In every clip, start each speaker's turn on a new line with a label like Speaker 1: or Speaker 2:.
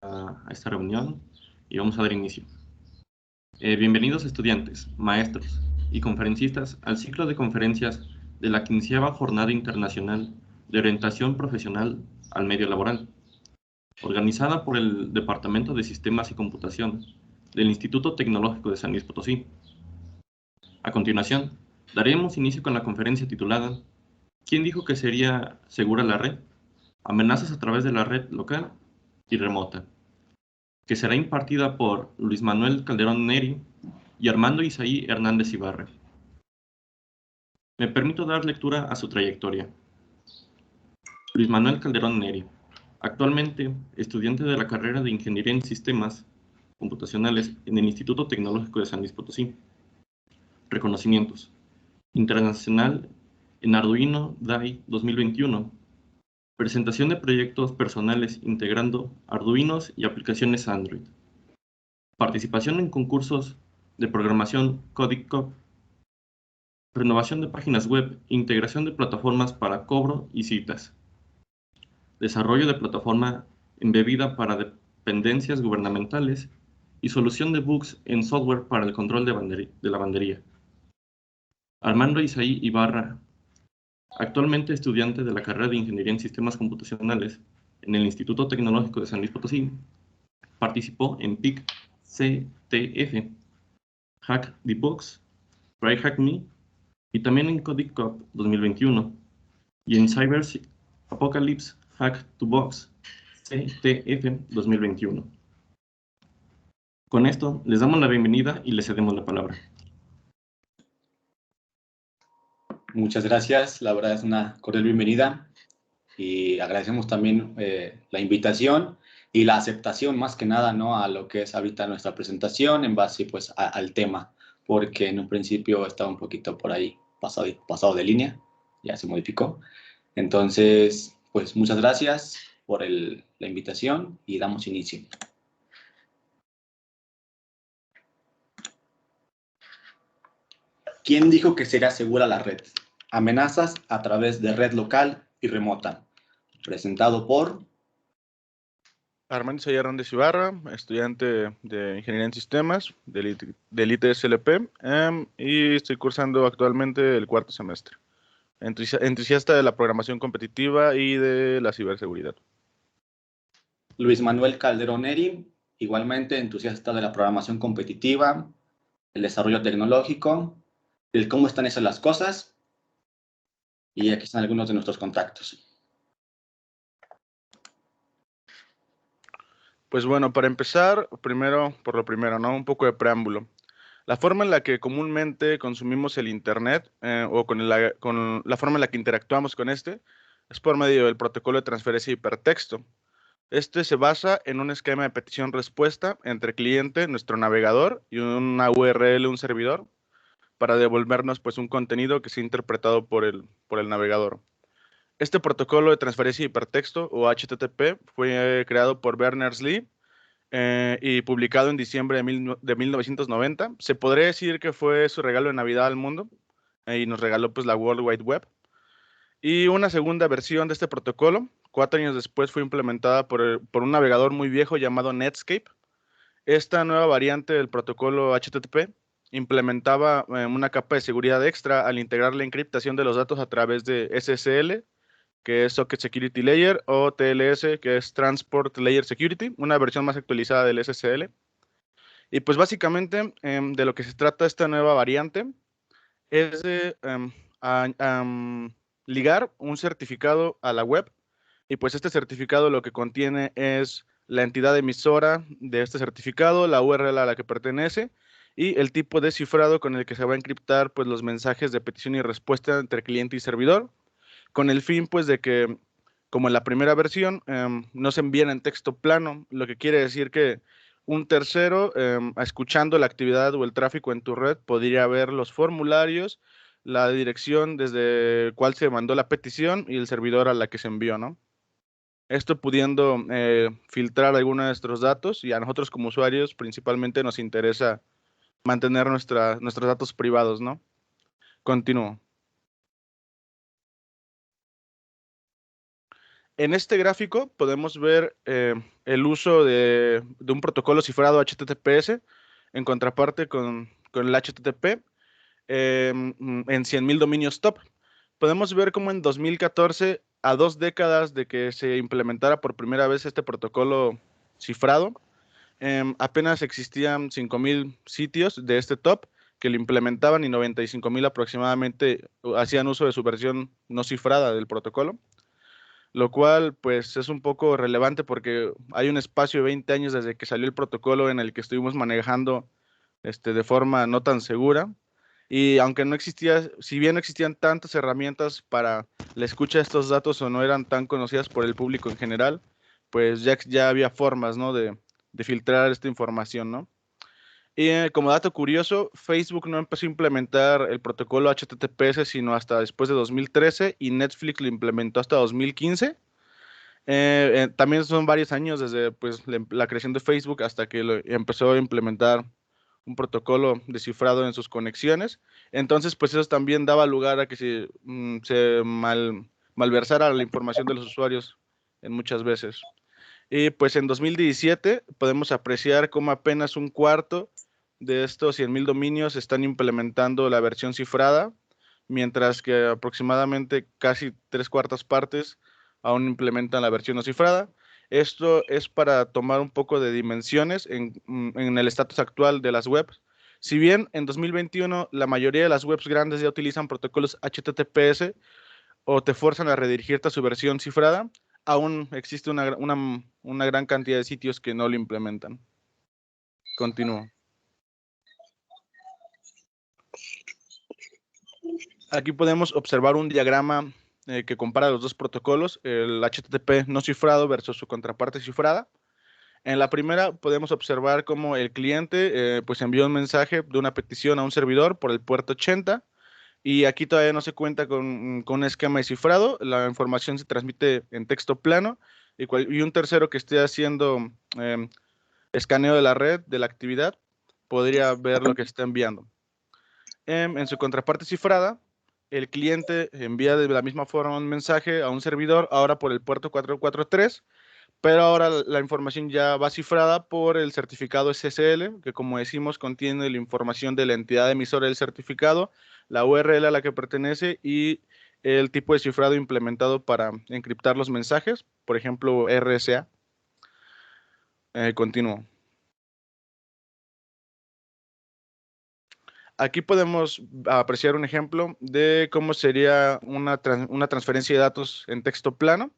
Speaker 1: a esta reunión y vamos a dar inicio. Bienvenidos estudiantes, maestros y conferencistas al ciclo de conferencias de la 15ª Jornada Internacional de Orientación Profesional al Medio Laboral, organizada por el Departamento de Sistemas y Computación del Instituto Tecnológico de San Luis Potosí. A continuación, daremos inicio con la conferencia titulada ¿Quién dijo que sería segura la red? Amenazas a través de la red local y remota, que será impartida por Luis Manuel Calderón Neri y Armando Isaí Hernández Ibarra. Me permito dar lectura a su trayectoria. Luis Manuel Calderón Neri, actualmente estudiante de la carrera de Ingeniería en Sistemas Computacionales en el Instituto Tecnológico de San Luis Potosí. Reconocimientos. Internacional en Arduino DAI 2021. Presentación de proyectos personales integrando Arduinos y aplicaciones Android. Participación en concursos de programación Codicop. Renovación de páginas web, integración de plataformas para cobro y citas. Desarrollo de plataforma embebida para dependencias gubernamentales y solución de bugs en software para el control de lavandería. Armando Isaí Ibarra, actualmente estudiante de la carrera de Ingeniería en Sistemas Computacionales en el Instituto Tecnológico de San Luis Potosí, participó en PIC CTF, Hack the Box, Try Hack Me y también en Codicop 2021 y en Cyber Apocalypse Hack to Box CTF 2021. Con esto, les damos la bienvenida y les cedemos la palabra.
Speaker 2: Muchas gracias, la verdad es una cordial bienvenida y agradecemos también la invitación y la aceptación más que nada, ¿no?, a lo que es ahorita nuestra presentación en base pues al tema, porque en un principio estaba un poquito por ahí pasado de línea, ya se modificó. Entonces, pues muchas gracias por la invitación y damos inicio. ¿Quién dijo que sería segura la red? Amenazas a través de red local y remota. Presentado por
Speaker 3: Armando Isaí Hernández Ibarra, estudiante de Ingeniería en Sistemas del ITSLP, y estoy cursando actualmente el 4º semestre. Entusiasta de la programación competitiva y de la ciberseguridad.
Speaker 2: Luis Manuel Calderón Neri, igualmente entusiasta de la programación competitiva, el desarrollo tecnológico, el cómo están hechas las cosas, y aquí están algunos de nuestros contactos.
Speaker 3: Pues bueno, para empezar, por lo primero, ¿no? Un poco de preámbulo. La forma en la que comúnmente consumimos el Internet o con la forma en la que interactuamos con este es por medio del protocolo de transferencia de hipertexto. Este se basa en un esquema de petición-respuesta entre cliente, nuestro navegador, y una URL, un servidor, para devolvernos pues un contenido que sea interpretado por el navegador. Este protocolo de transferencia de hipertexto, o HTTP, fue creado por Berners-Lee y publicado en diciembre de 1990. Se podría decir que fue su regalo de Navidad al mundo y nos regaló pues la World Wide Web. Y una segunda versión de este protocolo, 4 años después, fue implementada por un navegador muy viejo llamado Netscape. Esta nueva variante del protocolo HTTP implementaba una capa de seguridad extra al integrar la encriptación de los datos a través de SSL, que es Socket Security Layer, o TLS, que es Transport Layer Security, una versión más actualizada del SSL. Y pues básicamente de lo que se trata esta nueva variante es de ligar un certificado a la web, y pues este certificado lo que contiene es la entidad emisora de este certificado, la URL a la que pertenece y el tipo de cifrado con el que se va a encriptar pues los mensajes de petición y respuesta entre cliente y servidor, con el fin pues de que, como en la primera versión, no se envíen en texto plano, lo que quiere decir que un tercero, escuchando la actividad o el tráfico en tu red, podría ver los formularios, la dirección desde cuál se mandó la petición y el servidor a la que se envió, ¿no? Esto pudiendo filtrar algunos de nuestros datos, y a nosotros como usuarios principalmente nos interesa mantener nuestros datos privados, ¿no? Continúo. En este gráfico podemos ver el uso de un protocolo cifrado HTTPS en contraparte con el HTTP en 100.000 dominios top. Podemos ver cómo en 2014, a 2 décadas de que se implementara por primera vez este protocolo cifrado, apenas existían 5.000 sitios de este top que lo implementaban y 95.000 aproximadamente hacían uso de su versión no cifrada del protocolo, lo cual pues es un poco relevante porque hay un espacio de 20 años desde que salió el protocolo en el que estuvimos manejando de forma no tan segura. Y aunque no existía, si bien no existían tantas herramientas para la escucha de estos datos o no eran tan conocidas por el público en general, pues ya había formas, ¿no? de filtrar esta información, ¿no? Y como dato curioso, Facebook no empezó a implementar el protocolo HTTPS sino hasta después de 2013 y Netflix lo implementó hasta 2015. También son varios años desde pues, la creación de Facebook hasta que empezó a implementar un protocolo de cifrado en sus conexiones. Entonces, pues eso también daba lugar a que se malversara la información de los usuarios en muchas veces. Y pues en 2017 podemos apreciar cómo apenas un cuarto de estos 100.000 dominios están implementando la versión cifrada, mientras que aproximadamente casi 3/4 partes aún implementan la versión no cifrada. Esto es para tomar un poco de dimensiones en el estatus actual de las webs. Si bien en 2021 la mayoría de las webs grandes ya utilizan protocolos HTTPS o te fuerzan a redirigirte a su versión cifrada, aún existe una gran cantidad de sitios que no lo implementan. Continúo. Aquí podemos observar un diagrama que compara los dos protocolos, el HTTP no cifrado versus su contraparte cifrada. En la primera podemos observar cómo el cliente pues envió un mensaje de una petición a un servidor por el puerto 80 y aquí todavía no se cuenta con un esquema de cifrado, la información se transmite en texto plano y un tercero que esté haciendo escaneo de la red, de la actividad, podría ver lo que está enviando. En su contraparte cifrada, el cliente envía de la misma forma un mensaje a un servidor, ahora por el puerto 443, pero ahora la información ya va cifrada por el certificado SSL, que como decimos contiene la información de la entidad emisora del certificado, la URL a la que pertenece y el tipo de cifrado implementado para encriptar los mensajes, por ejemplo RSA. Continúo. Aquí podemos apreciar un ejemplo de cómo sería una transferencia de datos en texto plano.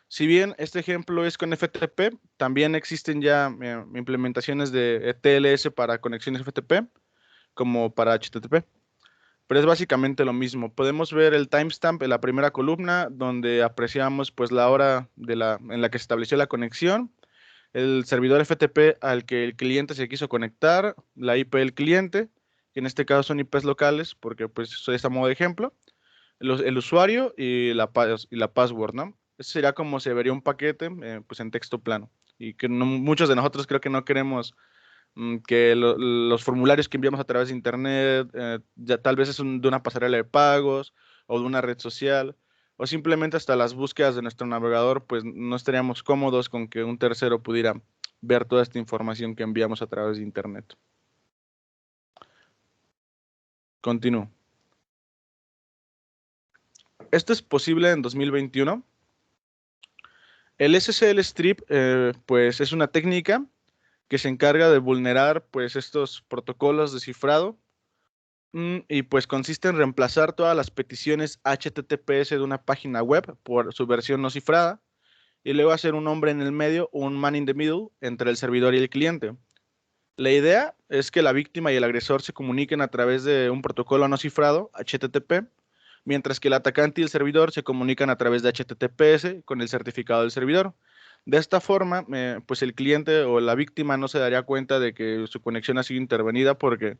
Speaker 3: Si bien este ejemplo es con FTP, también existen ya implementaciones de TLS para conexiones FTP como para HTTP. Pero es básicamente lo mismo. Podemos ver el timestamp en la primera columna donde apreciamos pues la hora en la que se estableció la conexión, el servidor FTP al que el cliente se quiso conectar, la IP del cliente, que en este caso son IPs locales porque pues eso es a modo de ejemplo, el usuario y la password, ¿no? Eso sería como se vería un paquete pues en texto plano y que muchos de nosotros creo que no queremos que los formularios que enviamos a través de internet, ya tal vez es de una pasarela de pagos o de una red social, o simplemente hasta las búsquedas de nuestro navegador, pues no estaríamos cómodos con que un tercero pudiera ver toda esta información que enviamos a través de internet. Continúo. Esto es posible en 2021. El SSL Strip, pues es una técnica que se encarga de vulnerar pues estos protocolos de cifrado y pues consiste en reemplazar todas las peticiones HTTPS de una página web por su versión no cifrada y luego hacer un hombre en el medio, un man in the middle, entre el servidor y el cliente. La idea es que la víctima y el agresor se comuniquen a través de un protocolo no cifrado, HTTP, mientras que el atacante y el servidor se comunican a través de HTTPS con el certificado del servidor. De esta forma, pues el cliente o la víctima no se daría cuenta de que su conexión ha sido intervenida porque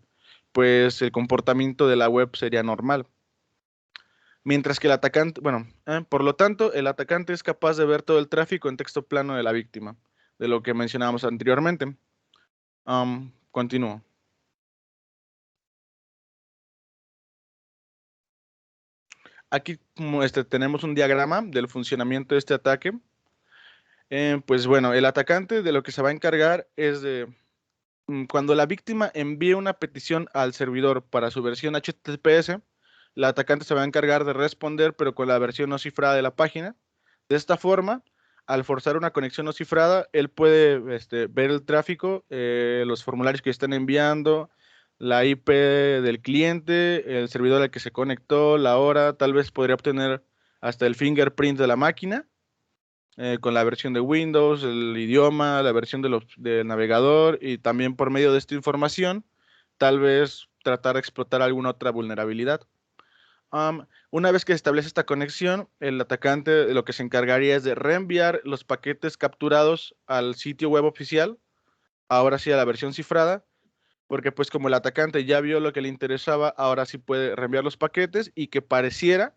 Speaker 3: pues el comportamiento de la web sería normal. Mientras que el atacante, bueno, por lo tanto, el atacante es capaz de ver todo el tráfico en texto plano de la víctima, de lo que mencionábamos anteriormente. Continúo. Aquí como tenemos un diagrama del funcionamiento de este ataque. Pues bueno, el atacante de lo que se va a encargar es de cuando la víctima envíe una petición al servidor para su versión HTTPS, el atacante se va a encargar de responder, pero con la versión no cifrada de la página. De esta forma, al forzar una conexión no cifrada, él puede ver el tráfico, los formularios que están enviando, la IP del cliente, el servidor al que se conectó, la hora, tal vez podría obtener hasta el fingerprint de la máquina con la versión de Windows, el idioma, la versión del navegador y también por medio de esta información, tal vez tratar de explotar alguna otra vulnerabilidad. Una vez que se establece esta conexión, el atacante de lo que se encargaría es de reenviar los paquetes capturados al sitio web oficial, ahora sí a la versión cifrada, porque pues como el atacante ya vio lo que le interesaba, ahora sí puede reenviar los paquetes y que pareciera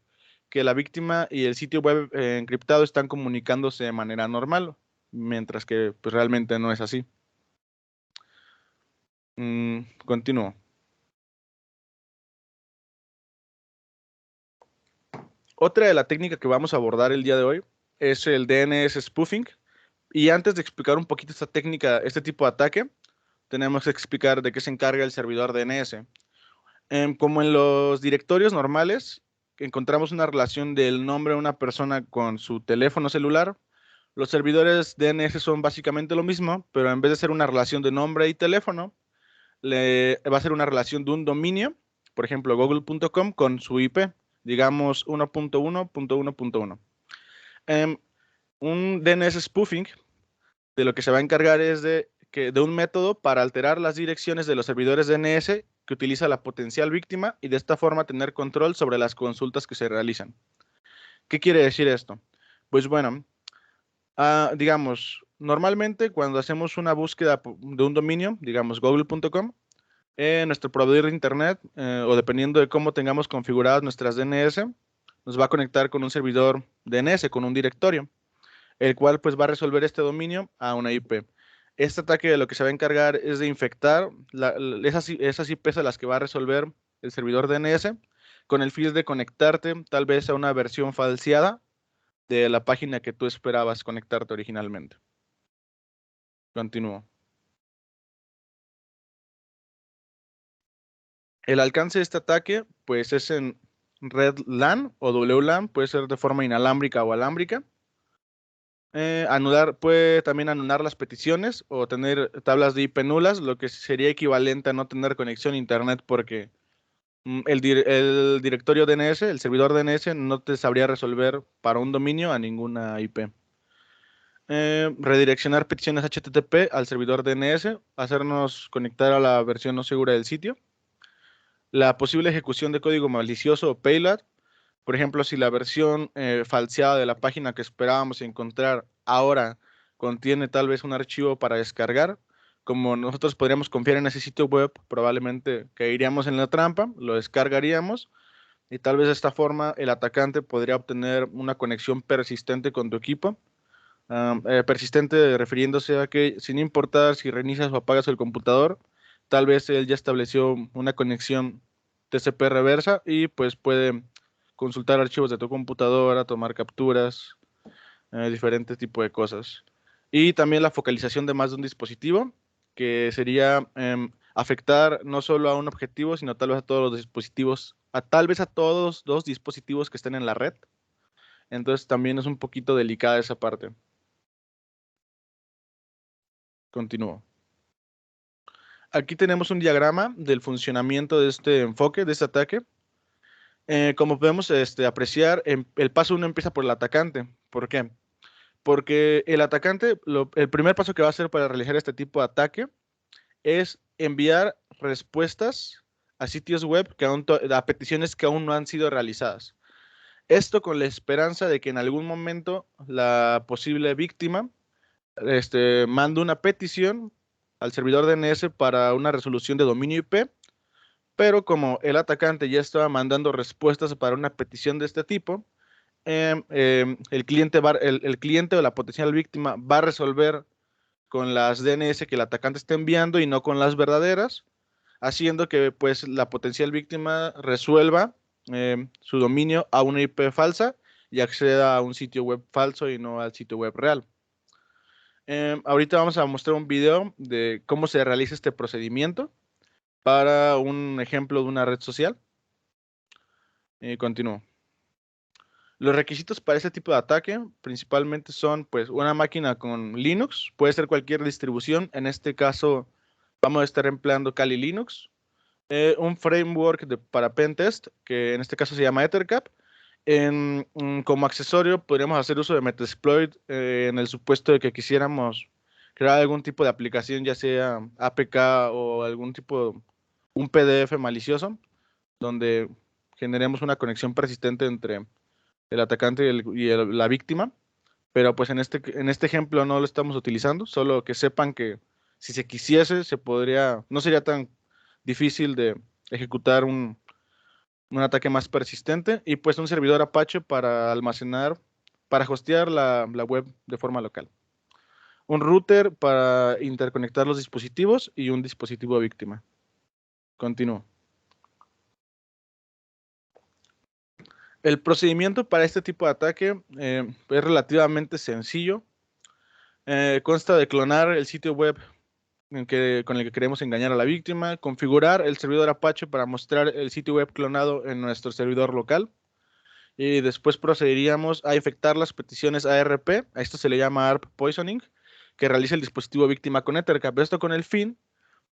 Speaker 3: que la víctima y el sitio web encriptado están comunicándose de manera normal, mientras que pues realmente no es así. Continúo. Otra de la técnica que vamos a abordar el día de hoy es el DNS spoofing. Y antes de explicar un poquito esta técnica, este tipo de ataque, tenemos que explicar de qué se encarga el servidor DNS. Como en los directorios normales, encontramos una relación del nombre de una persona con su teléfono celular. Los servidores DNS son básicamente lo mismo, pero en vez de ser una relación de nombre y teléfono, va a ser una relación de un dominio, por ejemplo, google.com con su IP, digamos 1.1.1.1. Un DNS spoofing de lo que se va a encargar es de un método para alterar las direcciones de los servidores DNS que utiliza la potencial víctima y de esta forma tener control sobre las consultas que se realizan. ¿Qué quiere decir esto? Pues bueno, digamos, normalmente cuando hacemos una búsqueda de un dominio, digamos google.com, nuestro proveedor de internet, o dependiendo de cómo tengamos configuradas nuestras DNS, nos va a conectar con un servidor DNS, con un directorio, el cual pues va a resolver este dominio a una IP. Este ataque de lo que se va a encargar es de infectar esas IPs a las que va a resolver el servidor DNS con el fin de conectarte tal vez a una versión falseada de la página que tú esperabas conectarte originalmente. Continúo. El alcance de este ataque pues es en red LAN o WLAN, puede ser de forma inalámbrica o alámbrica. Puede también anular las peticiones o tener tablas de IP nulas, lo que sería equivalente a no tener conexión a internet porque el directorio DNS, el servidor DNS, no te sabría resolver para un dominio a ninguna IP. Redireccionar peticiones HTTP al servidor DNS, hacernos conectar a la versión no segura del sitio. La posible ejecución de código malicioso o payload. Por ejemplo, si la versión falseada de la página que esperábamos encontrar ahora contiene tal vez un archivo para descargar, como nosotros podríamos confiar en ese sitio web, probablemente caeríamos en la trampa, lo descargaríamos y tal vez de esta forma el atacante podría obtener una conexión persistente con tu equipo. Persistente refiriéndose a que sin importar si reinicias o apagas el computador, tal vez él ya estableció una conexión TCP reversa y pues puede consultar archivos de tu computadora, tomar capturas, diferentes tipos de cosas. Y también la focalización de más de un dispositivo, que sería afectar no solo a un objetivo, sino tal vez a todos los dispositivos, tal vez a todos los dispositivos que estén en la red. Entonces también es un poquito delicada esa parte. Continúo. Aquí tenemos un diagrama del funcionamiento de este enfoque, de este ataque. Como podemos apreciar, el paso 1 empieza por el atacante. ¿Por qué? Porque el atacante, el primer paso que va a hacer para realizar este tipo de ataque es enviar respuestas a sitios web, a peticiones que aún no han sido realizadas. Esto con la esperanza de que en algún momento la posible víctima manda una petición al servidor DNS para una resolución de dominio IP, pero como el atacante ya estaba mandando respuestas para una petición de este tipo, el cliente o la potencial víctima va a resolver con las DNS que el atacante está enviando y no con las verdaderas, haciendo que pues la potencial víctima resuelva su dominio a una IP falsa y acceda a un sitio web falso y no al sitio web real. Ahorita vamos a mostrar un video de cómo se realiza este procedimiento para un ejemplo de una red social. Continúo. Los requisitos para este tipo de ataque principalmente son pues una máquina con Linux, puede ser cualquier distribución, en este caso vamos a estar empleando Kali Linux, un framework para pentest, que en este caso se llama Ethercap. Como accesorio podríamos hacer uso de Metasploit en el supuesto de que quisiéramos crear algún tipo de aplicación, ya sea APK o algún tipo, un PDF malicioso, donde generemos una conexión persistente entre el atacante la víctima, pero pues en este ejemplo no lo estamos utilizando, solo que sepan que si se quisiese, no sería tan difícil de ejecutar un ataque más persistente, y pues un servidor Apache para almacenar, para hostear la web de forma local. Un router para interconectar los dispositivos y un dispositivo víctima. Continúo. El procedimiento para este tipo de ataque es relativamente sencillo. Consta de clonar el sitio web con el que queremos engañar a la víctima, configurar el servidor Apache para mostrar el sitio web clonado en nuestro servidor local, y después procederíamos a infectar las peticiones ARP, a esto se le llama ARP Poisoning, que realiza el dispositivo víctima con Ethercap, esto con el fin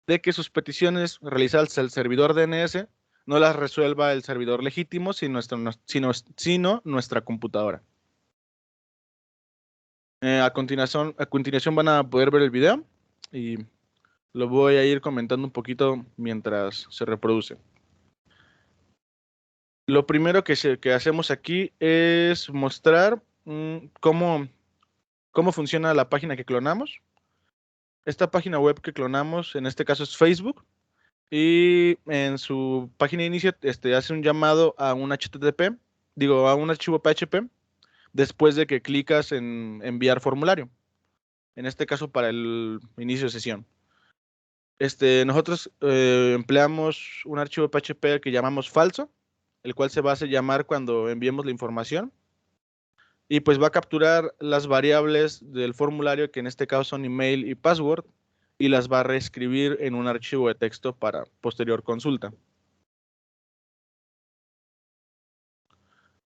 Speaker 3: de que sus peticiones realizadas al servidor DNS no las resuelva el servidor legítimo, sino nuestra computadora. A continuación van a poder ver el video y lo voy a ir comentando un poquito mientras se reproduce. Lo primero que hacemos aquí es mostrar cómo funciona la página que clonamos. Esta página web que clonamos, en este caso es Facebook, y en su página de inicio hace un llamado a un HTTP, a un archivo PHP, después de que clicas en enviar formulario, en este caso para el inicio de sesión. Nosotros empleamos un archivo PHP que llamamos falso, el cual se va a hacer llamar cuando enviemos la información, y pues va a capturar las variables del formulario, que en este caso son email y password, y las va a reescribir en un archivo de texto para posterior consulta.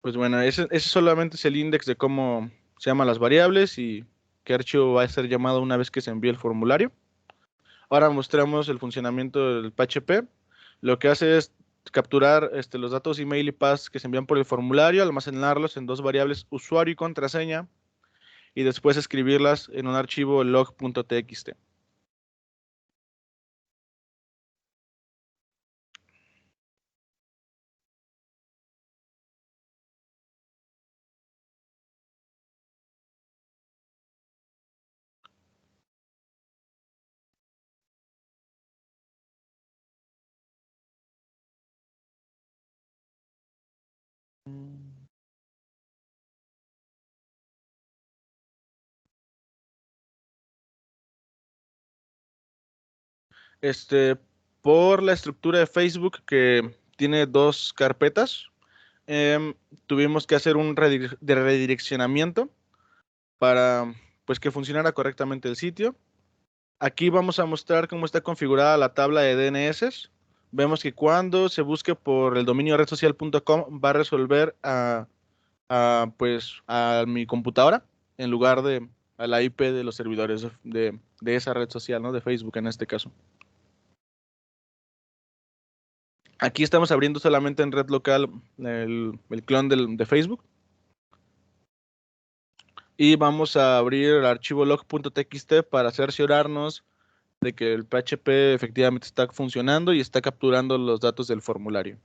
Speaker 3: Pues bueno, ese solamente es el index de cómo se llaman las variables y qué archivo va a ser llamado una vez que se envíe el formulario. Ahora mostramos el funcionamiento del PHP. Lo que hace es capturar los datos email y pass que se envían por el formulario, almacenarlos en dos variables usuario y contraseña, y después escribirlas en un archivo log.txt. Por la estructura de Facebook, que tiene dos carpetas, tuvimos que hacer un redireccionamiento para pues que funcionara correctamente el sitio. Aquí vamos a mostrar cómo está configurada la tabla de DNS. Vemos que cuando se busque por el dominio redsocial.com va a resolver pues a mi computadora en lugar de a la IP de los servidores de esa red social, ¿no? De Facebook en este caso. Aquí estamos abriendo solamente en red local el clon de Facebook. Y vamos a abrir el archivo log.txt para cerciorarnos de que el PHP efectivamente está funcionando y está capturando los datos del formulario.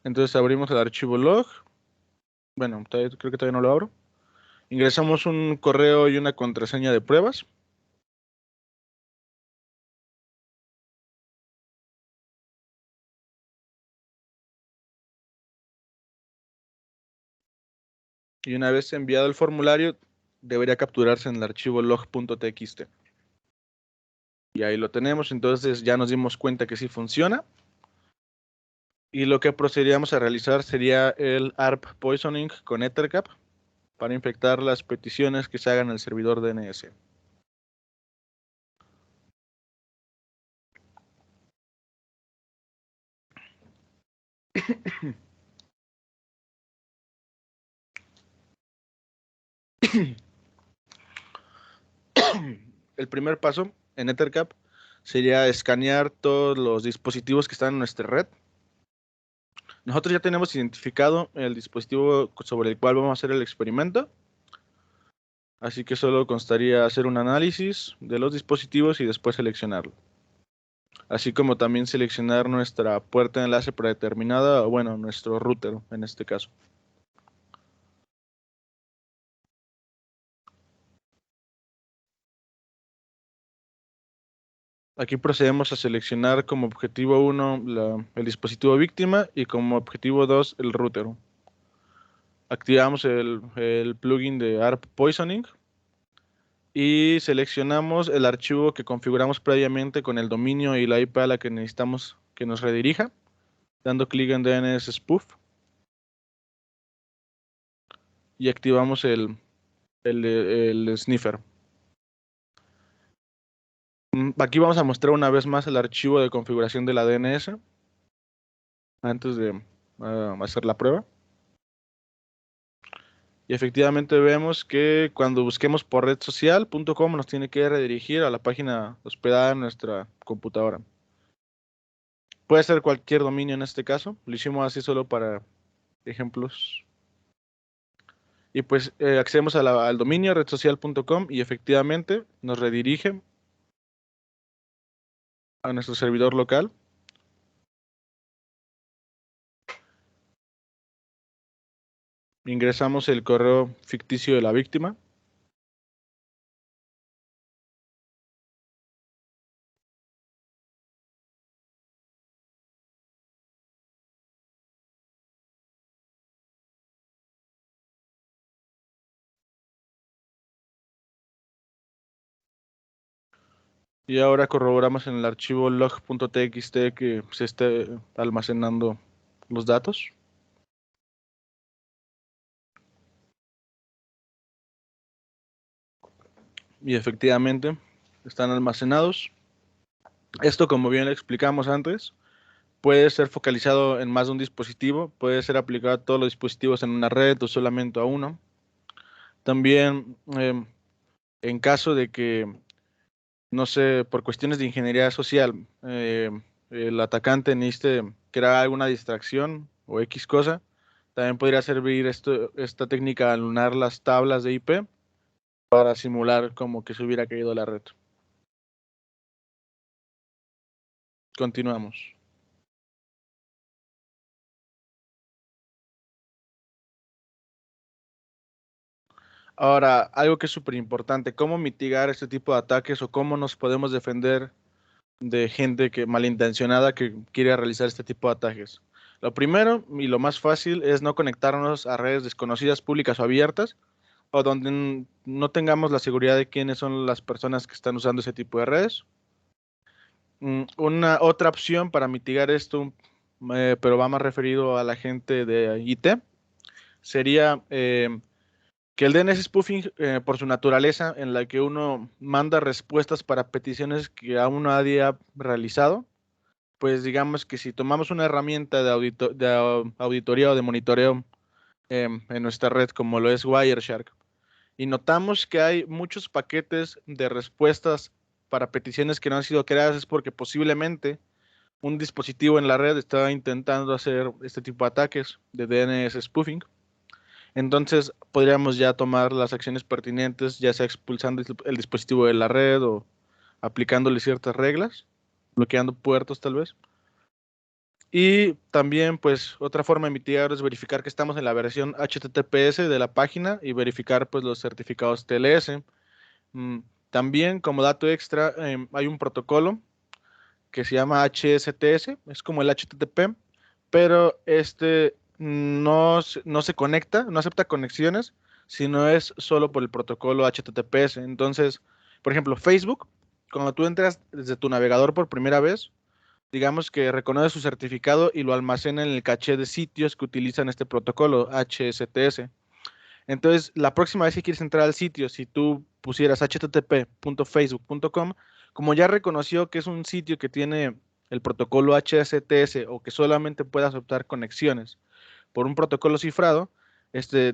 Speaker 3: Entonces abrimos el archivo log. Bueno, creo que todavía no lo abro. Ingresamos un correo y una contraseña de pruebas. Y una vez enviado el formulario, debería capturarse en el archivo log.txt. Y ahí lo tenemos, entonces ya nos dimos cuenta que sí funciona. Y lo que procederíamos a realizar sería el ARP poisoning con Ethercap para infectar las peticiones que se hagan en el servidor DNS. El primer paso en Ethercap sería escanear todos los dispositivos que están en nuestra red. Nosotros ya tenemos identificado el dispositivo sobre el cual vamos a hacer el experimento. Así que solo constaría hacer un análisis de los dispositivos y después seleccionarlo. Así como también seleccionar nuestra puerta de enlace predeterminada, o bueno, nuestro router en este caso. Aquí procedemos a seleccionar como objetivo 1 el dispositivo víctima y como objetivo 2 el router. Activamos el plugin de ARP Poisoning y seleccionamos el archivo que configuramos previamente con el dominio y la IP a la que necesitamos que nos redirija, dando clic en DNS Spoof. Y activamos el sniffer. Aquí vamos a mostrar una vez más el archivo de configuración de la DNS antes de hacer la prueba. Y efectivamente vemos que cuando busquemos por redsocial.com nos tiene que redirigir a la página hospedada en nuestra computadora. Puede ser cualquier dominio en este caso. Lo hicimos así solo para ejemplos. Y pues accedemos al dominio redsocial.com y efectivamente nos redirige a nuestro servidor local. Ingresamos el correo ficticio de la víctima. Y ahora corroboramos en el archivo log.txt que se esté almacenando los datos. Y efectivamente están almacenados. Esto, como bien le explicamos antes, puede ser focalizado en más de un dispositivo, puede ser aplicado a todos los dispositivos en una red o solamente a uno. También, en caso de que, no sé, por cuestiones de ingeniería social, el atacante necesite crear alguna distracción o X cosa, también podría servir esta técnica de anular las tablas de IP para simular como que se hubiera caído la red. Continuamos. Ahora, algo que es súper importante, ¿cómo mitigar este tipo de ataques o cómo nos podemos defender de gente malintencionada que quiere realizar este tipo de ataques? Lo primero y lo más fácil es no conectarnos a redes desconocidas, públicas o abiertas, o donde no tengamos la seguridad de quiénes son las personas que están usando ese tipo de redes. Una otra opción para mitigar esto, pero va más referido a la gente de IT, sería que el DNS spoofing, por su naturaleza, en la que uno manda respuestas para peticiones que aún nadie ha realizado, pues digamos que si tomamos una herramienta de auditoría o de monitoreo en nuestra red, como lo es Wireshark, y notamos que hay muchos paquetes de respuestas para peticiones que no han sido creadas, es porque posiblemente un dispositivo en la red está intentando hacer este tipo de ataques de DNS spoofing. Entonces podríamos ya tomar las acciones pertinentes, ya sea expulsando el dispositivo de la red o aplicándole ciertas reglas, bloqueando puertos tal vez. Y también, pues, otra forma de mitigar es verificar que estamos en la versión HTTPS de la página y verificar, pues, los certificados TLS. También, como dato extra, hay un protocolo que se llama HSTS, es como el HTTP, pero no se conecta, no acepta conexiones sino es solo por el protocolo HTTPS. Entonces, por ejemplo, Facebook, cuando tú entras desde tu navegador por primera vez, digamos que reconoce su certificado y lo almacena en el caché de sitios que utilizan este protocolo HSTS. Entonces, la próxima vez que quieres entrar al sitio, si tú pusieras http.facebook.com, como ya reconoció que es un sitio que tiene el protocolo HSTS o que solamente puede aceptar conexiones por un protocolo cifrado,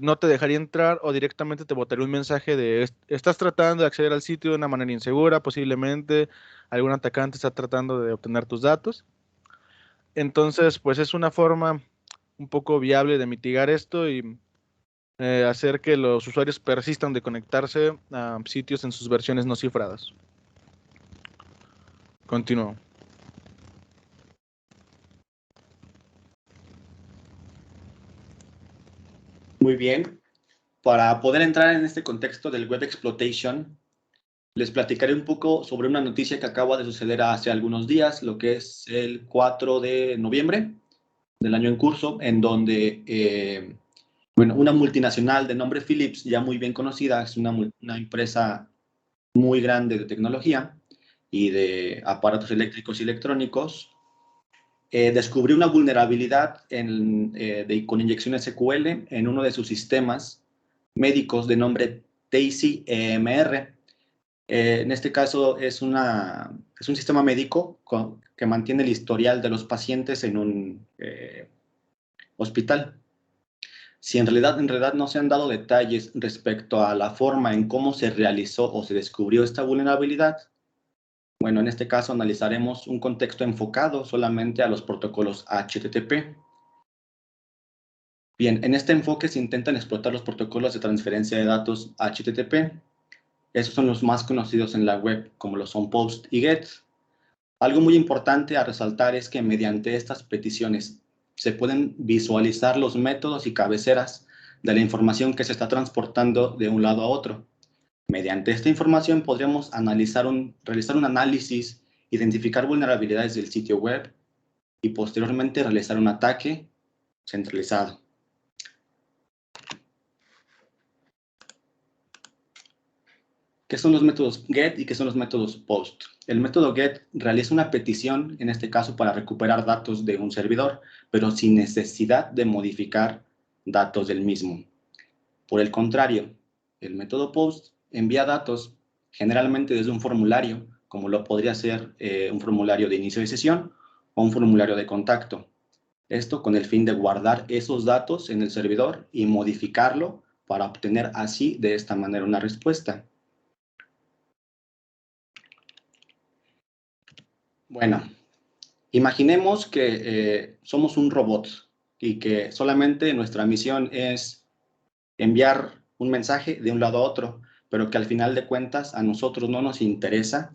Speaker 3: no te dejaría entrar o directamente te botaría un mensaje de estás tratando de acceder al sitio de una manera insegura, posiblemente algún atacante está tratando de obtener tus datos. Entonces, pues es una forma un poco viable de mitigar esto y hacer que los usuarios persistan de conectarse a sitios en sus versiones no cifradas. Continúo.
Speaker 2: Muy bien. Para poder entrar en este contexto del web exploitation, les platicaré un poco sobre una noticia que acaba de suceder hace algunos días, lo que es el 4 de noviembre del año en curso, en donde una multinacional de nombre Philips, ya muy bien conocida, es una empresa muy grande de tecnología y de aparatos eléctricos y electrónicos, descubrió una vulnerabilidad con inyección SQL en uno de sus sistemas médicos de nombre Daisy EMR. En este caso es un sistema médico que mantiene el historial de los pacientes en un hospital. Si en realidad no se han dado detalles respecto a la forma en cómo se realizó o se descubrió esta vulnerabilidad, bueno, en este caso analizaremos un contexto enfocado solamente a los protocolos HTTP. Bien, en este enfoque se intentan explotar los protocolos de transferencia de datos HTTP. Esos son los más conocidos en la web, como lo son POST y GET. Algo muy importante a resaltar es que mediante estas peticiones se pueden visualizar los métodos y cabeceras de la información que se está transportando de un lado a otro. Mediante esta información podríamos realizar un análisis, identificar vulnerabilidades del sitio web y posteriormente realizar un ataque centralizado. ¿Qué son los métodos GET y qué son los métodos POST? El método GET realiza una petición, en este caso para recuperar datos de un servidor, pero sin necesidad de modificar datos del mismo. Por el contrario, el método POST envía datos generalmente desde un formulario, como lo podría ser un formulario de inicio de sesión o un formulario de contacto. Esto con el fin de guardar esos datos en el servidor y modificarlo para obtener así, de esta manera, una respuesta. Bueno, imaginemos que somos un robot y que solamente nuestra misión es enviar un mensaje de un lado a otro, pero que al final de cuentas a nosotros no nos interesa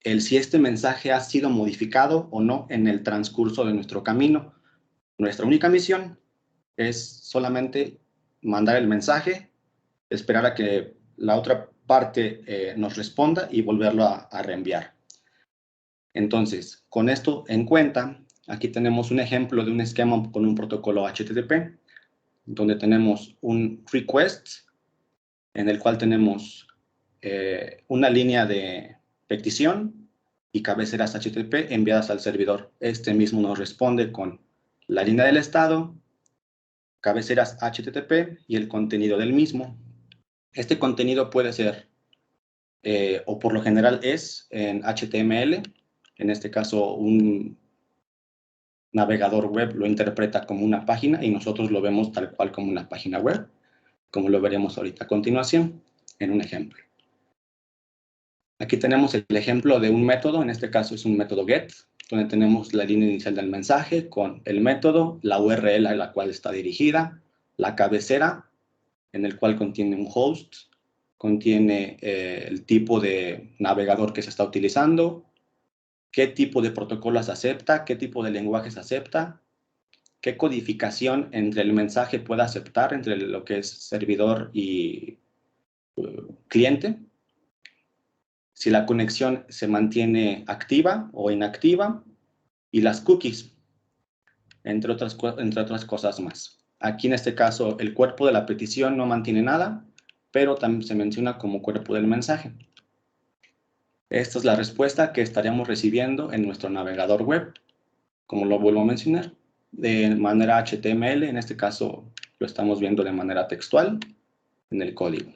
Speaker 2: si este mensaje ha sido modificado o no en el transcurso de nuestro camino. Nuestra única misión es solamente mandar el mensaje, esperar a que la otra parte nos responda y volverlo a reenviar. Entonces, con esto en cuenta, aquí tenemos un ejemplo de un esquema con un protocolo HTTP, donde tenemos un request, en el cual tenemos una línea de petición y cabeceras HTTP enviadas al servidor. Este mismo nos responde con la línea del estado, cabeceras HTTP y el contenido del mismo. Este contenido puede ser, o por lo general es, en HTML. En este caso, un navegador web lo interpreta como una página y nosotros lo vemos tal cual como una página web, como lo veremos ahorita a continuación en un ejemplo. Aquí tenemos el ejemplo de un método, en este caso es un método GET, donde tenemos la línea inicial del mensaje con el método, la URL a la cual está dirigida, la cabecera, en el cual contiene un host, contiene el tipo de navegador que se está utilizando, qué tipo de protocolos acepta, qué tipo de lenguajes acepta, qué codificación entre el mensaje puede aceptar, entre lo que es servidor y cliente, si la conexión se mantiene activa o inactiva, y las cookies, entre otras cosas más. Aquí en este caso el cuerpo de la petición no mantiene nada, pero también se menciona como cuerpo del mensaje. Esta es la respuesta que estaríamos recibiendo en nuestro navegador web, como lo vuelvo a mencionar, de manera HTML. En este caso lo estamos viendo de manera textual en el código.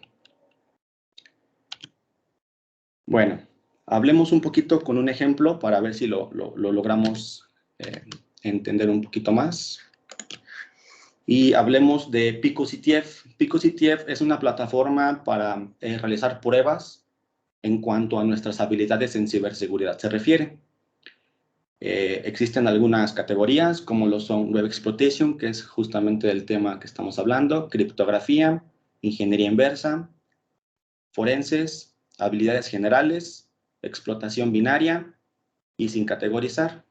Speaker 2: Bueno, hablemos un poquito con un ejemplo para ver si lo logramos entender un poquito más. Y hablemos de PicoCTF. PicoCTF es una plataforma para realizar pruebas en cuanto a nuestras habilidades en ciberseguridad se refiere. Existen algunas categorías, como lo son Web Exploitation, que es justamente el tema que estamos hablando, criptografía, ingeniería inversa, forenses, habilidades generales, explotación binaria y sin categorizar.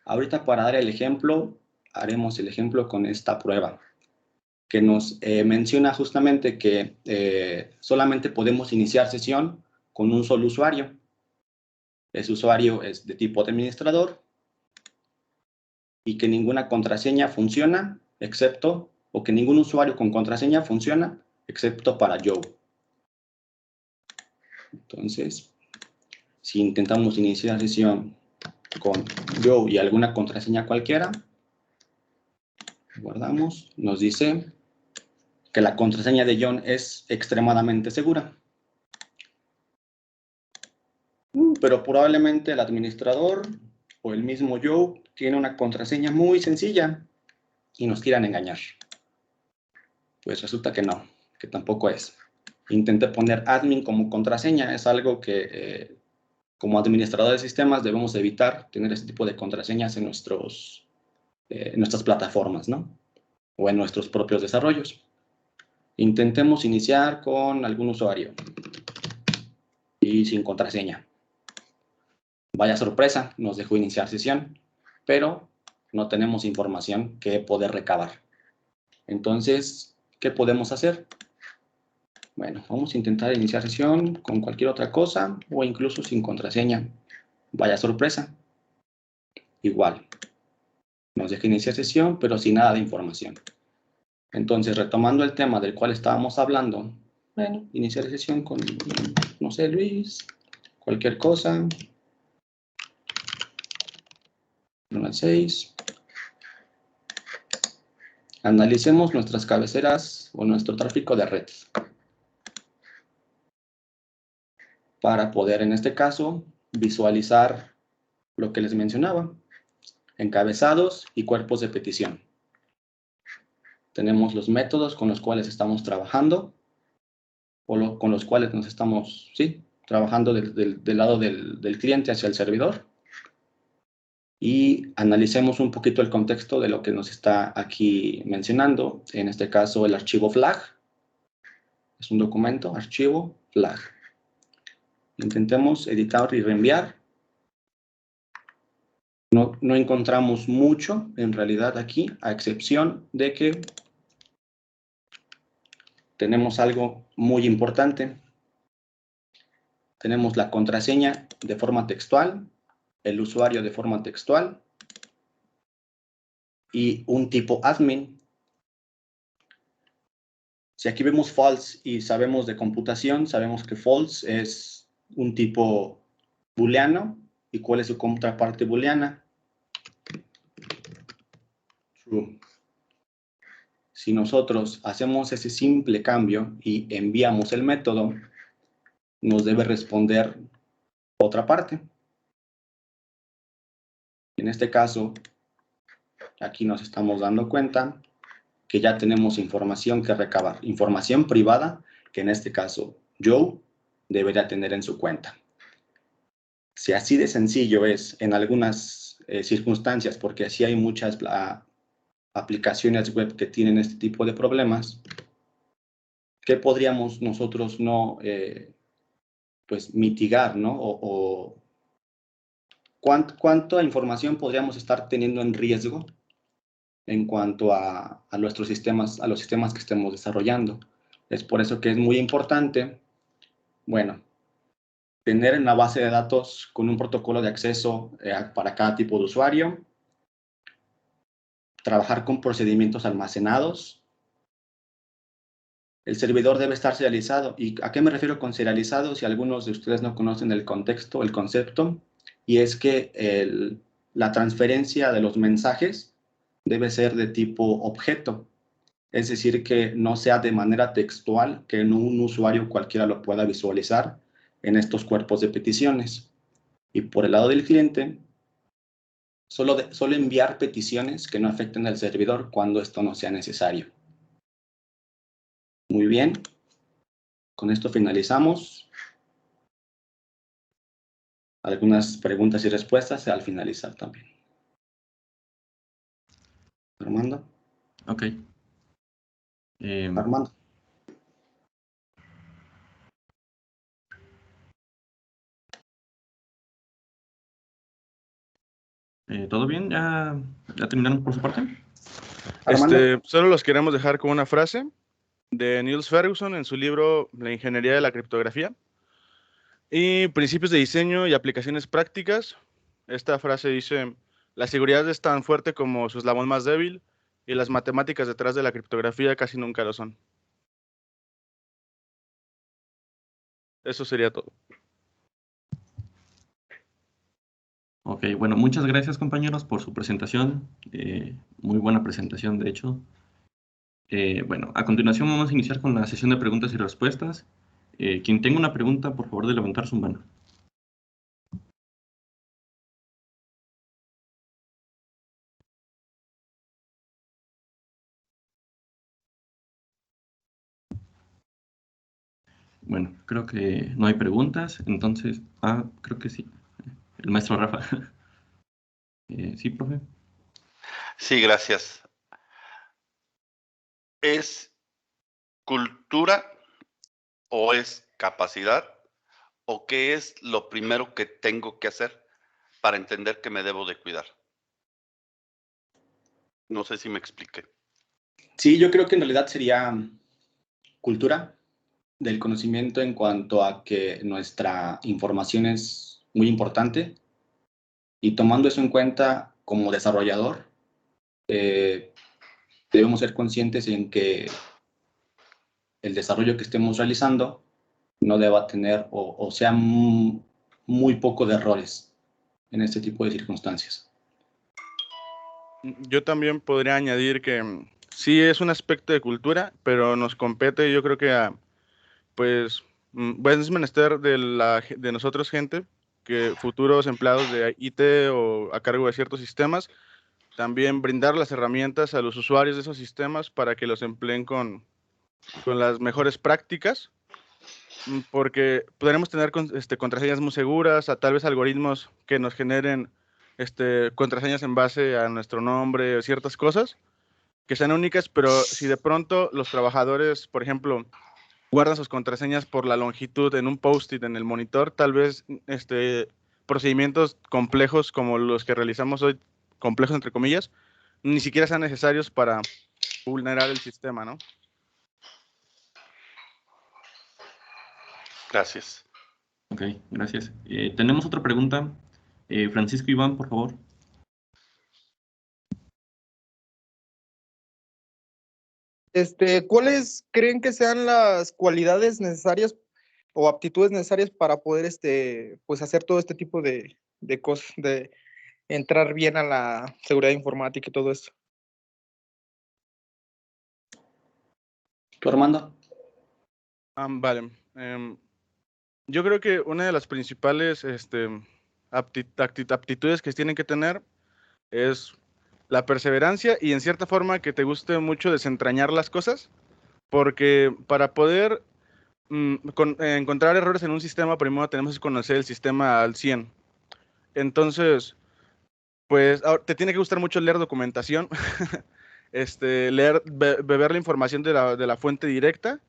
Speaker 2: Ahorita para dar el ejemplo, haremos el ejemplo con esta prueba, que nos menciona justamente que solamente podemos iniciar sesión con un solo usuario. Ese usuario es de tipo administrador y que ninguna contraseña funciona, excepto, o que ningún usuario con contraseña funciona, excepto para Joe. Entonces, si intentamos iniciar sesión con Joe y alguna contraseña cualquiera, guardamos, nos dice que la contraseña de John es extremadamente segura. Pero probablemente el administrador o el mismo Joe tiene una contraseña muy sencilla y nos quieran engañar. Pues resulta que no, que tampoco es. Intenté poner admin como contraseña, es algo que como administrador de sistemas debemos evitar tener este tipo de contraseñas en nuestras plataformas, ¿no? O en nuestros propios desarrollos. Intentemos iniciar con algún usuario y sin contraseña. Vaya sorpresa, nos dejó iniciar sesión, pero no tenemos información que poder recabar. Entonces, ¿qué podemos hacer? Bueno, vamos a intentar iniciar sesión con cualquier otra cosa o incluso sin contraseña. Vaya sorpresa. Igual, nos deja iniciar sesión, pero sin nada de información. Entonces, retomando el tema del cual estábamos hablando, bueno, iniciar sesión con, no sé, Luis, cualquier cosa. 1 al 6. Analicemos nuestras cabeceras o nuestro tráfico de red para poder, en este caso, visualizar lo que les mencionaba, encabezados y cuerpos de petición. Tenemos los métodos con los cuales estamos trabajando o con los cuales nos estamos, trabajando del lado del cliente hacia el servidor. Y analicemos un poquito el contexto de lo que nos está aquí mencionando. En este caso, el archivo flag. Es un documento, archivo flag. Intentemos editar y reenviar. No encontramos mucho, en realidad, aquí, a excepción de que tenemos algo muy importante. Tenemos la contraseña de forma textual, el usuario de forma textual y un tipo admin. Si aquí vemos false y sabemos de computación, sabemos que false es un tipo booleano. ¿Y cuál es su contraparte booleana? True. Si nosotros hacemos ese simple cambio y enviamos el método, nos debe responder otra parte. En este caso, aquí nos estamos dando cuenta que ya tenemos información que recabar, información privada que en este caso Joe debería tener en su cuenta. Si así de sencillo es en algunas circunstancias, porque así hay muchas aplicaciones web que tienen este tipo de problemas, ¿qué podríamos nosotros no pues mitigar, ¿no? O ¿cuánta información podríamos estar teniendo en riesgo en cuanto a nuestros sistemas, a los sistemas que estemos desarrollando? Es por eso que es muy importante, bueno, tener una base de datos con un protocolo de acceso para cada tipo de usuario, trabajar con procedimientos almacenados. El servidor debe estar serializado. ¿Y a qué me refiero con serializado? Si algunos de ustedes no conocen el contexto, el concepto, y es que la transferencia de los mensajes debe ser de tipo objeto. Es decir, que no sea de manera textual, que un usuario cualquiera lo pueda visualizar en estos cuerpos de peticiones. Y por el lado del cliente, solo enviar peticiones que no afecten al servidor cuando esto no sea necesario. Muy bien. Con esto finalizamos. Algunas preguntas y respuestas al finalizar también. Armando.
Speaker 1: Ok.
Speaker 2: Armando.
Speaker 1: ¿Todo bien? ¿Ya terminaron por su parte?
Speaker 2: Armando.
Speaker 3: Solo los queremos dejar con una frase de Niels Ferguson en su libro La ingeniería de la criptografía y principios de diseño y aplicaciones prácticas. Esta frase dice: la seguridad es tan fuerte como su eslabón más débil y las matemáticas detrás de la criptografía casi nunca lo son. Eso sería todo.
Speaker 1: Ok, bueno, muchas gracias compañeros por su presentación. Muy buena presentación, de hecho. Bueno, a continuación vamos a iniciar con la sesión de preguntas y respuestas. Quien tenga una pregunta, por favor de levantar su mano. Bueno, creo que no hay preguntas, entonces... creo que sí. El maestro Rafa. Sí, profe.
Speaker 4: Sí, gracias. ¿Es cultura o es capacidad? ¿O qué es lo primero que tengo que hacer para entender que me debo de cuidar? No sé si me expliqué.
Speaker 2: Sí, yo creo que en realidad sería cultura del conocimiento en cuanto a que nuestra información es muy importante y tomando eso en cuenta como desarrollador, debemos ser conscientes en que el desarrollo que estemos realizando no deba tener o sea muy poco de errores en este tipo de circunstancias.
Speaker 3: Yo también podría añadir que sí es un aspecto de cultura, pero nos compete, yo creo que pues es menester de nosotros, gente, que futuros empleados de IT o a cargo de ciertos sistemas, también brindar las herramientas a los usuarios de esos sistemas para que los empleen con las mejores prácticas, porque podremos tener contraseñas muy seguras, tal vez algoritmos que nos generen contraseñas en base a nuestro nombre o ciertas cosas que sean únicas, pero si de pronto los trabajadores, por ejemplo, guardan sus contraseñas por la longitud en un post-it en el monitor, tal vez procedimientos complejos como los que realizamos hoy, complejos entre comillas, ni siquiera sean necesarios para vulnerar el sistema, ¿no?
Speaker 4: Gracias.
Speaker 1: Ok, gracias. Tenemos otra pregunta. Francisco Iván, por favor.
Speaker 5: ¿Cuáles creen que sean las cualidades necesarias o aptitudes necesarias para poder pues hacer todo este tipo de cosas, de entrar bien a la seguridad informática y todo esto?
Speaker 2: ¿Tú, Armando?
Speaker 3: Vale. Yo creo que una de las principales aptitudes que tienen que tener es la perseverancia y en cierta forma que te guste mucho desentrañar las cosas, porque para poder encontrar errores en un sistema, primero tenemos que conocer el sistema al 100. Entonces, pues te tiene que gustar mucho leer documentación, beber la información de la fuente directa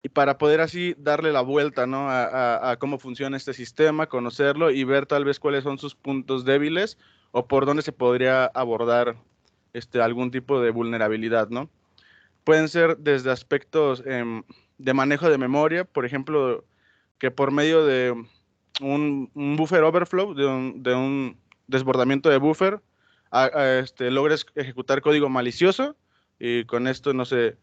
Speaker 3: y para poder así darle la vuelta, ¿no? a cómo funciona este sistema, conocerlo y ver tal vez cuáles son sus puntos débiles o por dónde se podría abordar algún tipo de vulnerabilidad, ¿no? Pueden ser desde aspectos de manejo de memoria, por ejemplo, que por medio de un buffer overflow, de un desbordamiento de buffer, logres ejecutar código malicioso y con esto, no sé,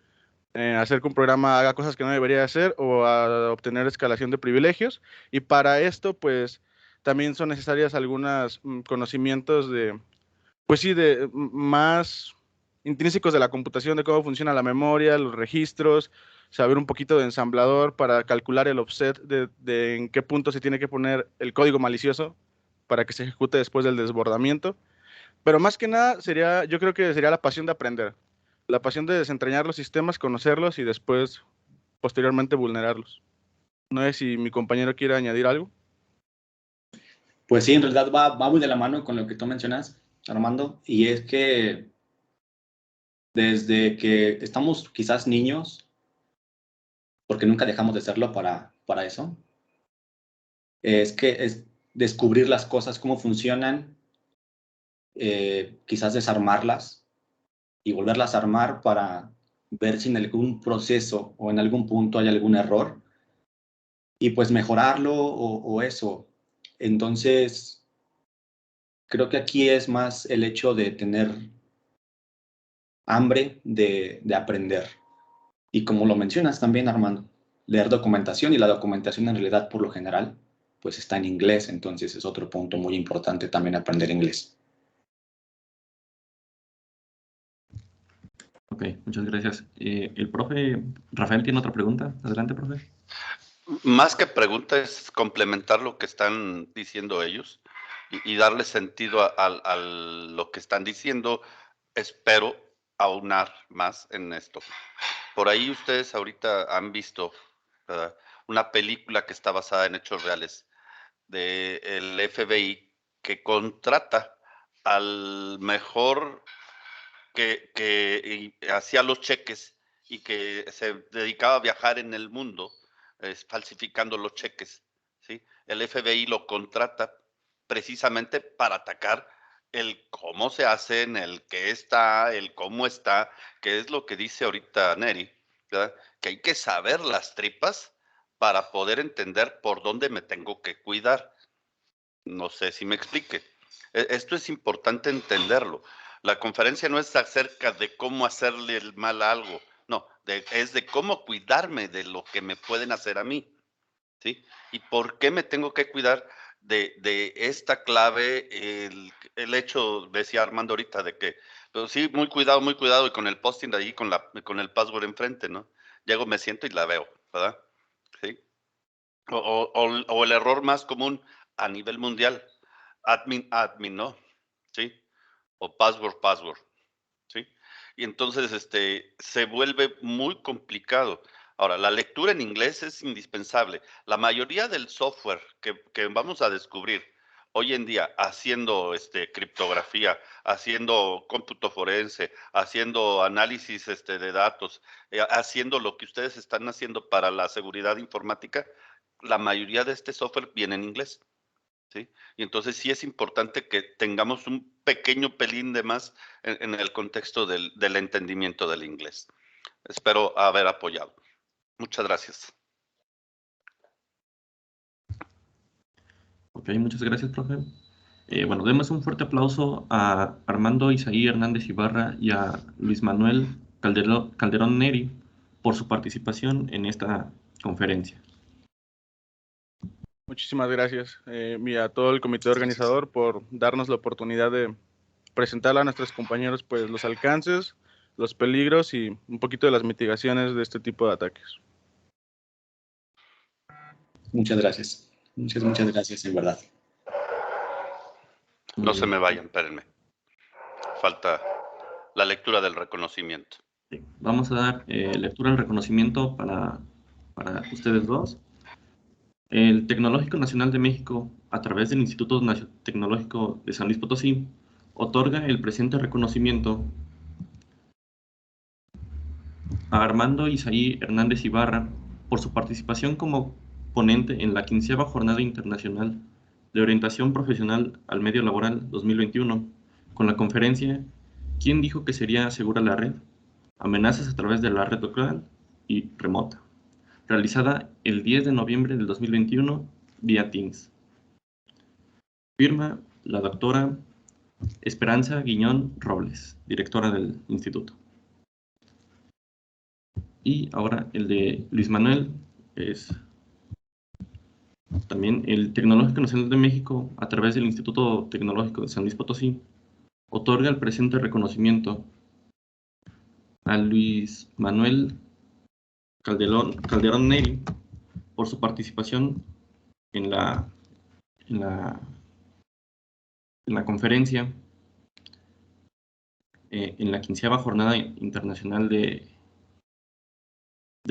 Speaker 3: hacer que un programa haga cosas que no debería hacer o a obtener escalación de privilegios. Y para esto, pues, también son necesarias algunos conocimientos pues sí, más intrínsecos de la computación, de cómo funciona la memoria, los registros, saber un poquito de ensamblador para calcular el offset de en qué punto se tiene que poner el código malicioso para que se ejecute después del desbordamiento. Pero más que nada yo creo que sería la pasión de aprender, la pasión de desentrañar los sistemas, conocerlos y después, posteriormente, vulnerarlos. No sé si mi compañero quiere añadir algo.
Speaker 2: Pues sí, en realidad va muy de la mano con lo que tú mencionas, Armando, y es que desde que estamos quizás niños, porque nunca dejamos de serlo para eso, es que es descubrir las cosas, cómo funcionan, quizás desarmarlas y volverlas a armar para ver si en algún proceso o en algún punto hay algún error y pues mejorarlo o eso. Entonces, creo que aquí es más el hecho de tener hambre de aprender. Y como lo mencionas también, Armando, leer documentación, y la documentación en realidad por lo general pues está en inglés, entonces es otro punto muy importante también aprender inglés.
Speaker 1: Ok, muchas gracias. El profe Rafael tiene otra pregunta. Adelante, profe.
Speaker 4: Más que pregunta es complementar lo que están diciendo ellos y darle sentido a lo que están diciendo. Espero aunar más en esto. Por ahí ustedes ahorita han visto, ¿verdad?, una película que está basada en hechos reales del FBI que contrata al mejor que hacía los cheques y que se dedicaba a viajar en el mundo falsificando los cheques, ¿sí? El FBI lo contrata precisamente para atacar el cómo se hacen, el qué está, el cómo está, que es lo que dice ahorita Neri, ¿verdad?, que hay que saber las tripas para poder entender por dónde me tengo que cuidar. No sé si me explique. Esto es importante entenderlo. La conferencia no es acerca de cómo hacerle el mal a algo, no, es de cómo cuidarme de lo que me pueden hacer a mí, ¿sí? ¿Y por qué me tengo que cuidar de esta clave? El hecho, decía Armando ahorita, de que, pero sí, muy cuidado, y con el posting de ahí, con el password enfrente, ¿no? Llego, me siento y la veo, ¿verdad? ¿Sí? O el error más común a nivel mundial, admin, ¿no? ¿Sí? O password, ¿sí? Y entonces se vuelve muy complicado. Ahora, la lectura en inglés es indispensable. La mayoría del software que vamos a descubrir hoy en día haciendo criptografía, haciendo cómputo forense, haciendo análisis de datos, haciendo lo que ustedes están haciendo para la seguridad informática, la mayoría de este software viene en inglés, ¿sí? Y entonces sí es importante que tengamos un pequeño pelín de más en el contexto del entendimiento del inglés. Espero haber apoyado. Muchas gracias.
Speaker 1: Ok, muchas gracias, profe. Bueno, demos un fuerte aplauso a Armando Isaí Hernández Ibarra y a Luis Manuel Calderón Neri por su participación en esta conferencia.
Speaker 3: Muchísimas gracias y a todo el comité organizador por darnos la oportunidad de presentar a nuestros compañeros pues los alcances, los peligros y un poquito de las mitigaciones de este tipo de ataques.
Speaker 2: Muchas gracias. Muchas gracias, en verdad.
Speaker 4: No se me vayan, espérenme. Falta la lectura del reconocimiento.
Speaker 1: Sí, vamos a dar lectura al reconocimiento para ustedes dos. El Tecnológico Nacional de México, a través del Instituto Tecnológico de San Luis Potosí, otorga el presente reconocimiento a Armando Isaí Hernández Ibarra por su participación como ponente en la 15ª Jornada Internacional de Orientación Profesional al Medio Laboral 2021, con la conferencia ¿Quién dijo que sería segura la red? Amenazas a través de la red local y remota, realizada el 10 de noviembre del 2021 vía Teams. Firma la doctora Esperanza Guiñón Robles, directora del instituto. Y ahora el de Luis Manuel es también el Tecnológico Nacional de México, a través del Instituto Tecnológico de San Luis Potosí, otorga el presente reconocimiento a Luis Manuel Calderón Neri por su participación en la conferencia en la 15ª Jornada Internacional de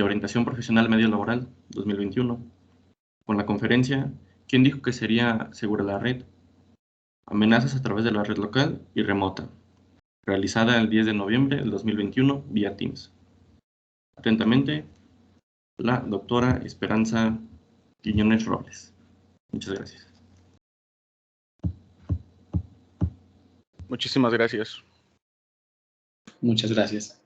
Speaker 1: Orientación Profesional Medio Laboral 2021, con la conferencia ¿Quién dijo que sería segura la red? Amenazas a través de la red local y remota, realizada el 10 de noviembre del 2021 vía Teams. Atentamente, la doctora Esperanza Quiñones Robles. Muchas gracias.
Speaker 3: Muchísimas gracias.
Speaker 2: Muchas gracias.